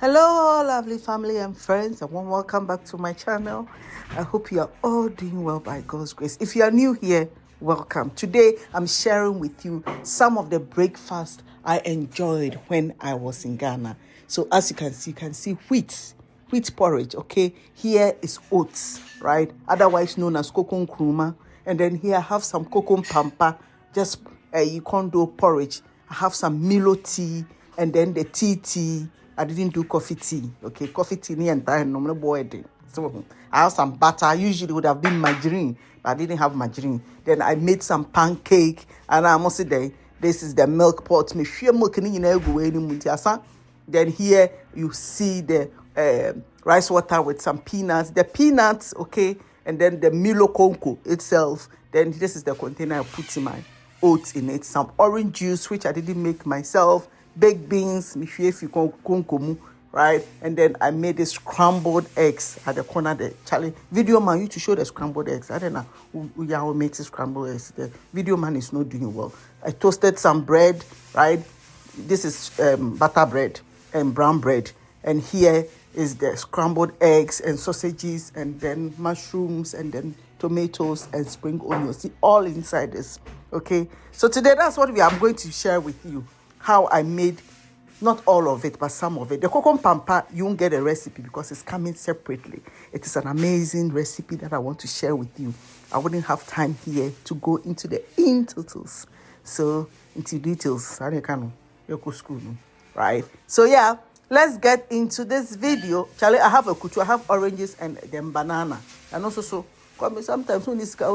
Hello, lovely family and friends, and welcome back to my channel. I hope you are all doing well by God's grace. If you are new here, welcome. Today, I'm sharing with you some of the breakfast I enjoyed when I was in Ghana. So, as you can see wheat porridge. Okay, here is oats, right? Otherwise known as cocoa nkrumah. And then here I have some cocoa pampa, just you can't do porridge. I have some Milo tea, and then the tea. I didn't do coffee tea. Okay, coffee tea ni entire no boy. So I have some butter. Usually would have been margarine, but I didn't have margarine. Then I made some pancake, and I must say this is the milk pot. Me share milk ni go any. Then here you see the rice water with some peanuts. The peanuts, okay, and then the Milo Conco itself. Then this is the container I put in my oats in it. Some orange juice, which I didn't make myself. Baked beans, right? And then I made the scrambled eggs at the corner there. Charlie, video man, you to show the scrambled eggs. I don't know who y'all makes the scrambled eggs. The video man is not doing well. I toasted some bread, right? This is butter bread and brown bread. And here is the scrambled eggs and sausages and then mushrooms and then tomatoes and spring onions. See, all inside this, okay? So today, that's what I'm going to share with you. How I made, not all of it, but some of it. The cocoa pampa, you won't get a recipe because it's coming separately. It is an amazing recipe that I want to share with you. I wouldn't have time here to go into the details. So, into details, right? So yeah, let's get into this video. Charlie, I have a kutu, I have oranges and then banana. And also, sometimes when this guy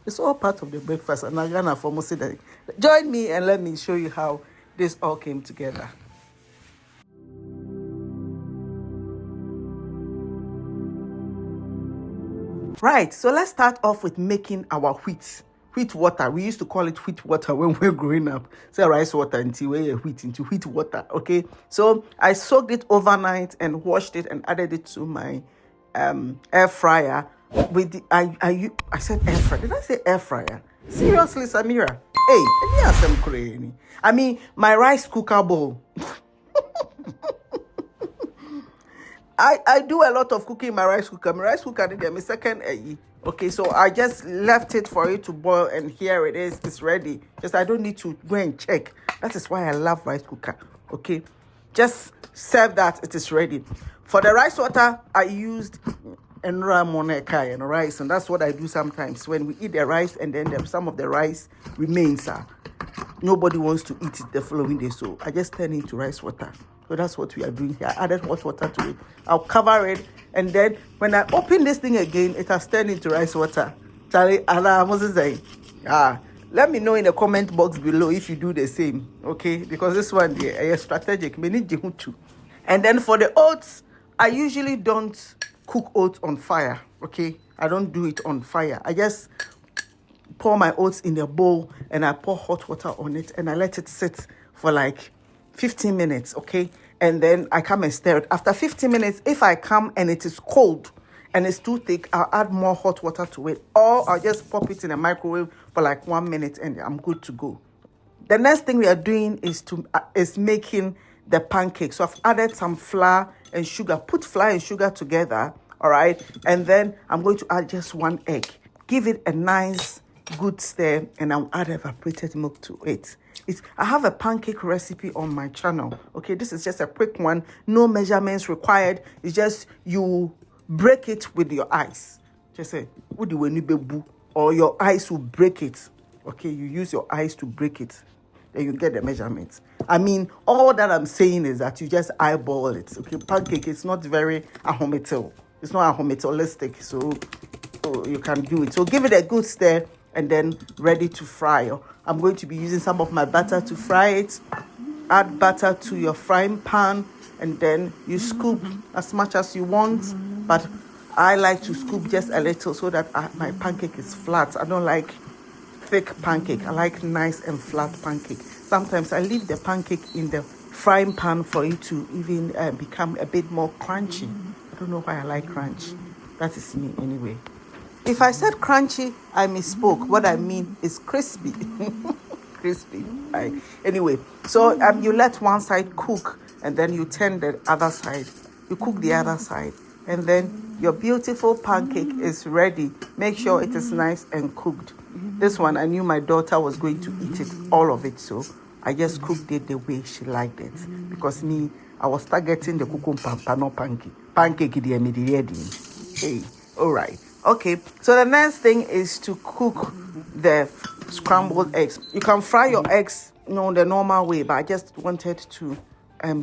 it's all part of the breakfast, and I'm gonna say that. Join me and let me show you how this all came together. Right, so let's start off with making our wheat water. We used to call it wheat water when we were growing up. So rice water into wheat water. Okay, so I soaked it overnight and washed it and added it to my air fryer. With the, I said air fryer. Did I say air fryer? Seriously, Samira? Hey, I mean, my rice cooker bowl. I do a lot of cooking in my rice cooker. My rice cooker did my second. Okay, so I just left it for it to boil, and here it is. It's ready. Just I don't need to go and check. That is why I love rice cooker. Okay, just serve that. It is ready. For the rice water, I used and rice, and that's what I do sometimes when we eat the rice and then some of the rice remains. Nobody wants to eat it the following day, so I just turn it into rice water. So that's what we are doing here. I added hot water to it. I'll cover it, and then when I open this thing again, it has turned into rice water. Charlie, let me know in the comment box below if you do the same, okay? Because this one is strategic. And then for the oats, I usually don't cook oats on fire, okay? I don't do it on fire. I just pour my oats in a bowl and I pour hot water on it and I let it sit for like 15 minutes, okay? And then I come and stir it. After 15 minutes, if I come and it is cold and it's too thick, I'll add more hot water to it, or I'll just pop it in a microwave for like 1 minute and I'm good to go. The next thing we are doing is making the pancakes. So I've added some flour and sugar. Put flour and sugar together, all right? And then I'm going to add just 1 egg. Give it a nice, good stir, and I'll add evaporated milk to it. I have a pancake recipe on my channel, okay? This is just a quick one. No measurements required. It's just you break it with your eyes. Just say, or your eyes will break it, okay? You use your eyes to break it. Then you get the measurements. I mean, all that I'm saying is that you just eyeball it. Okay, pancake, it's not very ahometal. It's not ahometalistic, so you can do it. So give it a good stir and then ready to fry. I'm going to be using some of my butter to fry it. Add butter to your frying pan and then you scoop as much as you want. But I like to scoop just a little so that my pancake is flat. I don't like thick pancake. I like nice and flat pancake. Sometimes I leave the pancake in the frying pan for it to even become a bit more crunchy. I don't know why I like crunch. That is me anyway. If I said crunchy, I misspoke. What I mean is crispy. crispy. Right? Anyway, so you let one side cook, and then you turn the other side. You cook the other side, and then your beautiful pancake is ready. Make sure it is nice and cooked. This one, I knew my daughter was going to eat it, all of it, so I just cooked it the way she liked it. Because me, I was targeting the kukumpampa, not pancake. Pancake, the immediate. Hey, all right. Okay, so the next thing is to cook the scrambled eggs. You can fry your eggs, the normal way, but I just wanted to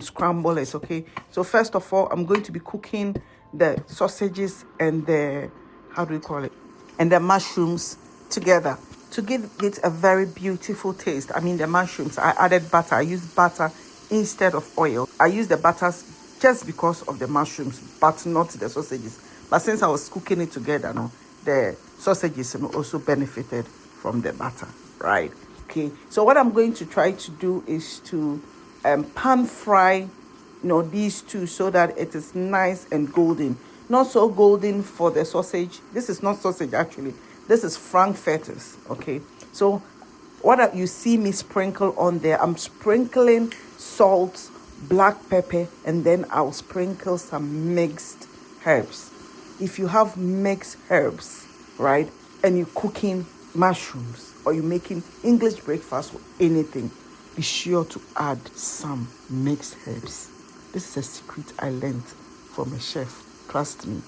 scramble it, okay? So first of all, I'm going to be cooking the sausages and the, and the mushrooms together to give it a very beautiful taste. I mean, the mushrooms, I added butter. I used butter instead of oil. I used the butters just because of the mushrooms, but not the sausages. But since I was cooking it together, the sausages also benefited from the butter, right? Okay, so what I'm going to try to do is to pan fry, these two so that it is nice and golden. Not so golden for the sausage. This is not sausage, actually. This is frankfurters, okay? So what you see me sprinkle on there, I'm sprinkling salt, black pepper, and then I'll sprinkle some mixed herbs. If you have mixed herbs, right, and you're cooking mushrooms or you're making English breakfast or anything, be sure to add some mixed herbs. This is a secret I learned from a chef. Trust me.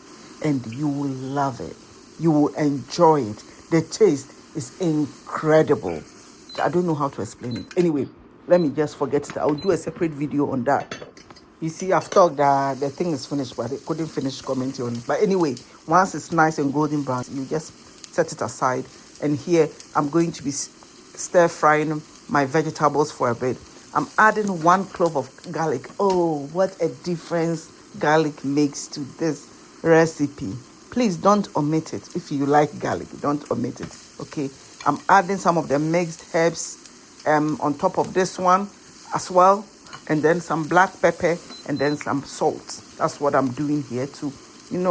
And you will love it. You will enjoy it. The taste is incredible. I don't know how to explain it. Anyway, let me just forget it. I'll do a separate video on that. You see, I've talked that the thing is finished, but I couldn't finish commenting on it. But anyway, once it's nice and golden brown, you just set it aside. And here, I'm going to be stir-frying my vegetables for a bit. I'm adding 1 clove of garlic. Oh, what a difference garlic makes to this recipe. Please don't omit it. If you like garlic, don't omit it, okay? I'm adding some of the mixed herbs on top of this one as well. And then some black pepper and then some salt. That's what I'm doing here to,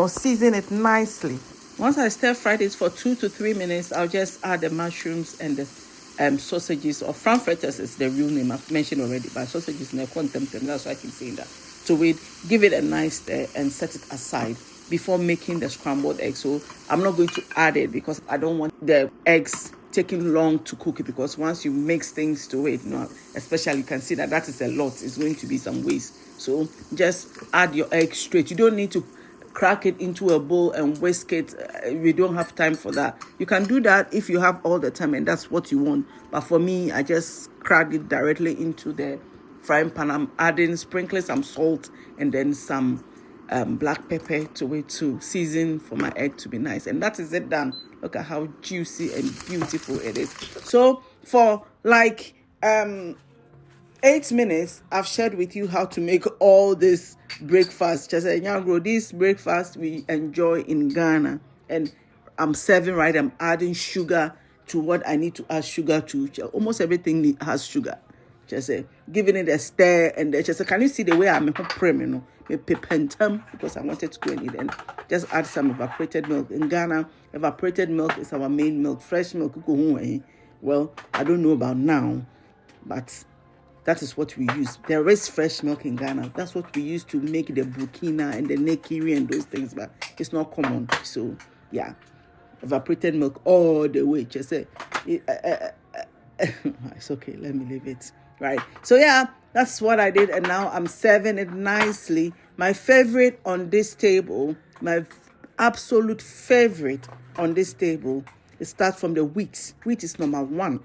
season it nicely. Once I stir fry this for 2 to 3 minutes, I'll just add the mushrooms and the sausages, or frankfurters is the real name I've mentioned already, but sausages in a contempt, that's why I keep saying that. So give it a nice stir and set it aside before making the scrambled eggs. So I'm not going to add it because I don't want the eggs taking long to cook it, because once you mix things to it, especially you can see that is a lot. It's going to be some waste. So just add your egg straight. You don't need to crack it into a bowl and whisk it. We don't have time for that. You can do that if you have all the time and that's what you want. But for me, I just cracked it directly into the frying pan. I'm sprinkling some salt and then some black pepper to it to season for my egg to be nice. And that is it done. Look at how juicy and beautiful it is. So for 8 minutes, I've shared with you how to make all this breakfast. This breakfast we enjoy in Ghana. And I'm serving right. I'm adding sugar to what I need to add sugar to. Almost everything has sugar. Just giving it a stir, and just can you see the way I'm preparing? Because I wanted to go and eat, and just add some evaporated milk. In Ghana, evaporated milk is our main milk. Fresh milk, well, I don't know about now, but that is what we use. There is fresh milk in Ghana. That's what we use to make the Burkina and the Nekiri and those things, but it's not common. So yeah, evaporated milk all the way. Just it's okay. Let me leave it. Right. So yeah, that's what I did, and now I'm serving it nicely. My favorite on this table, my absolute favorite on this table, it starts from the wheat. Wheat is number 1,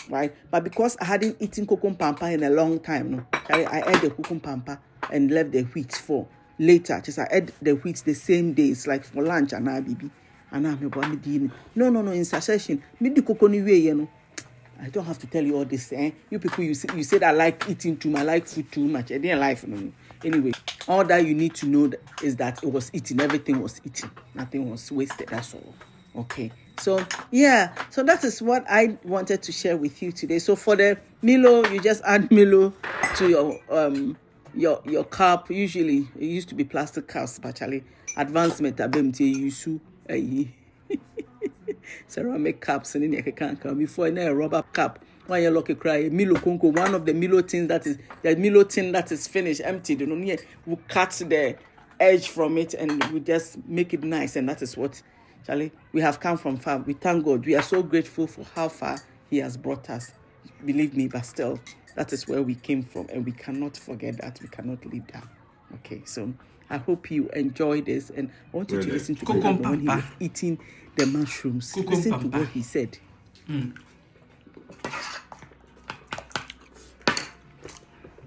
right? But because I hadn't eaten kukumpampa in a long time, I ate the kukumpampa and left the wheat for later. Just I ate the wheat the same day. It's like for lunch and I baby. And I'm about me. No, in succession. Me the coconut way, I don't have to tell you all this. You people, you said I like eating too much, I like food too much. I didn't like it. Anyway, all that you need to know is that it was eaten. Everything was eaten. Nothing was wasted. That's all. Okay. So, yeah. So that is what I wanted to share with you today. So for the Milo, you just add Milo to your cup. Usually, it used to be plastic cups, but actually, advancement ceramic cups and then you can come before in a rubber cup Why you lucky cry? Milo Conco, one of the Milo tin that is finished, empty. You know, we cut the edge from it and we just make it nice. And that is what, Charlie, we have come from far. We thank God. We are so grateful for how far He has brought us. Believe me, but still, that is where we came from. And we cannot forget that. We cannot leave that. Okay, so I hope you enjoy this. And I want you to listen to him when he was eating the mushrooms. Listen to what he said.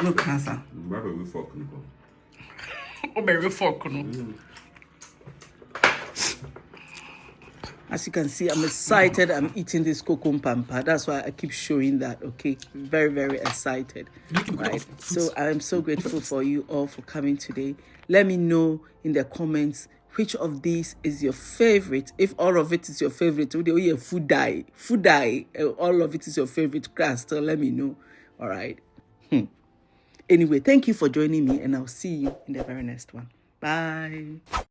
No cancer. As you can see, I'm excited. I'm eating this kokompampa. That's why I keep showing that. Okay, very, very excited. Right. So I am so grateful for you all for coming today. Let me know in the comments which of these is your favorite. If all of it is your favorite, food dye, all of it is your favorite class. So let me know. All right. Anyway, thank you for joining me, and I'll see you in the very next one. Bye.